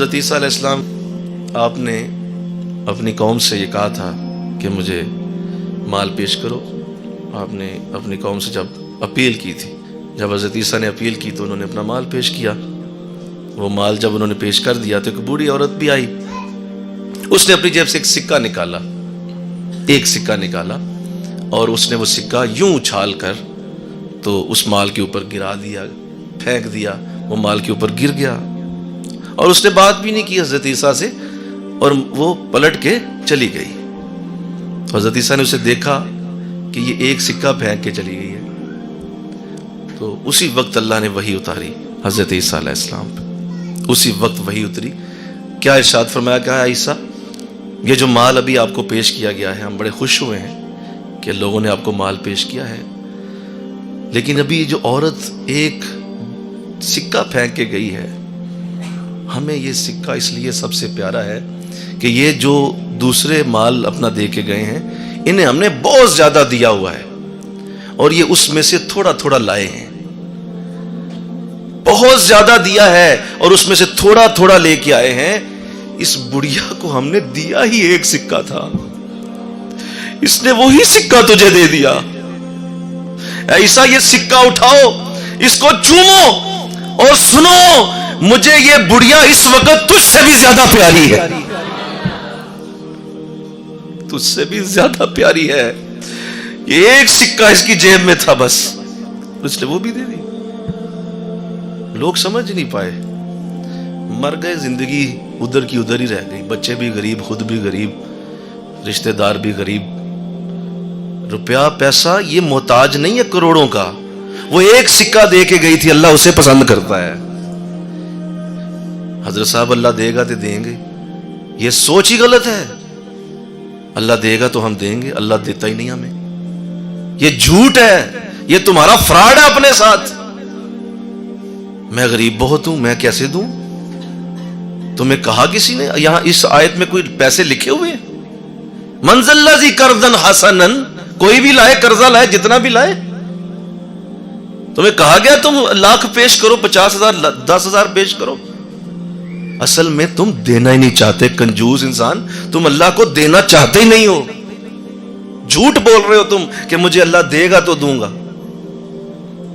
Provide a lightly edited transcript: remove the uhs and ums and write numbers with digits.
حضرت عیسیٰ علیہ السلام آپ نے اپنی قوم سے یہ کہا تھا کہ مجھے مال پیش کرو. آپ نے اپنی قوم سے جب اپیل کی تھی، جب حضرت عیسیٰ نے اپیل کی تو انہوں نے اپنا مال پیش کیا. وہ مال جب انہوں نے پیش کر دیا تو ایک بوڑھی عورت بھی آئی. اس نے اپنی جیب سے ایک سکہ نکالا اور اس نے وہ سکہ یوں اچھال کر تو اس مال کے اوپر گرا دیا، پھینک دیا. وہ مال کے اوپر گر گیا اور اس نے بات بھی نہیں کی حضرت عیسیٰ سے، اور وہ پلٹ کے چلی گئی. حضرت عیسیٰ نے اسے دیکھا کہ یہ ایک سکہ پھینک کے چلی گئی ہے. تو اسی وقت اللہ نے وحی اتاری حضرت عیسیٰ علیہ السلام پہ. اسی وقت وحی اتری. کیا ارشاد فرمایا کہ عیسیٰ، یہ جو مال ابھی آپ کو پیش کیا گیا ہے، ہم بڑے خوش ہوئے ہیں کہ لوگوں نے آپ کو مال پیش کیا ہے، لیکن ابھی جو عورت ایک سکہ پھینک کے گئی ہے، ہمیں یہ سکہ اس لیے سب سے پیارا ہے کہ یہ جو دوسرے مال اپنا دے کے گئے ہیں، انہیں ہم نے بہت زیادہ دیا ہوا ہے اور یہ اس میں سے تھوڑا تھوڑا لائے ہیں. بہت زیادہ دیا ہے اور اس میں سے تھوڑا تھوڑا لے کے آئے ہیں. اس بڑھیا کو ہم نے دیا ہی ایک سکہ تھا، اس نے وہی سکہ تجھے دے دیا. اے عیسیٰ، یہ سکہ اٹھاؤ، اس کو چومو اور سنو، مجھے یہ بڑھیا اس وقت تجھ سے بھی زیادہ پیاری ہے، تجھ سے بھی زیادہ پیاری ہے. یہ ایک سکہ اس کی جیب میں تھا بس، اس نے وہ بھی دے دی. لوگ سمجھ نہیں پائے، مر گئے، زندگی ادھر کی ادھر ہی رہ گئی. بچے بھی غریب، خود بھی غریب، رشتہ دار بھی غریب. روپیہ پیسہ یہ محتاج نہیں ہے کروڑوں کا. وہ ایک سکہ دے کے گئی تھی، اللہ اسے پسند کرتا ہے. حضرت صاحب اللہ دے گا تو دیں گے، یہ سوچ ہی غلط ہے. اللہ دے گا تو ہم دیں گے، اللہ دیتا ہی نہیں ہمیں. یہ جھوٹ ہے، یہ تمہارا فراڈ ہے اپنے ساتھ. میں غریب بہت ہوں، میں کیسے دوں؟ تمہیں کہا کسی نے؟ یہاں اس آیت میں کوئی پیسے لکھے ہوئے ہیں؟ من ذا الذی قرضا حسنا، کوئی بھی لائے قرضہ لائے، جتنا بھی لائے. تمہیں کہا گیا تم لاکھ پیش کرو، 50,000 10,000 پیش کرو. اصل میں تم دینا ہی نہیں چاہتے. کنجوس انسان، تم اللہ کو دینا چاہتے ہی نہیں ہو. جھوٹ بول رہے ہو تم کہ مجھے اللہ دے گا تو دوں گا.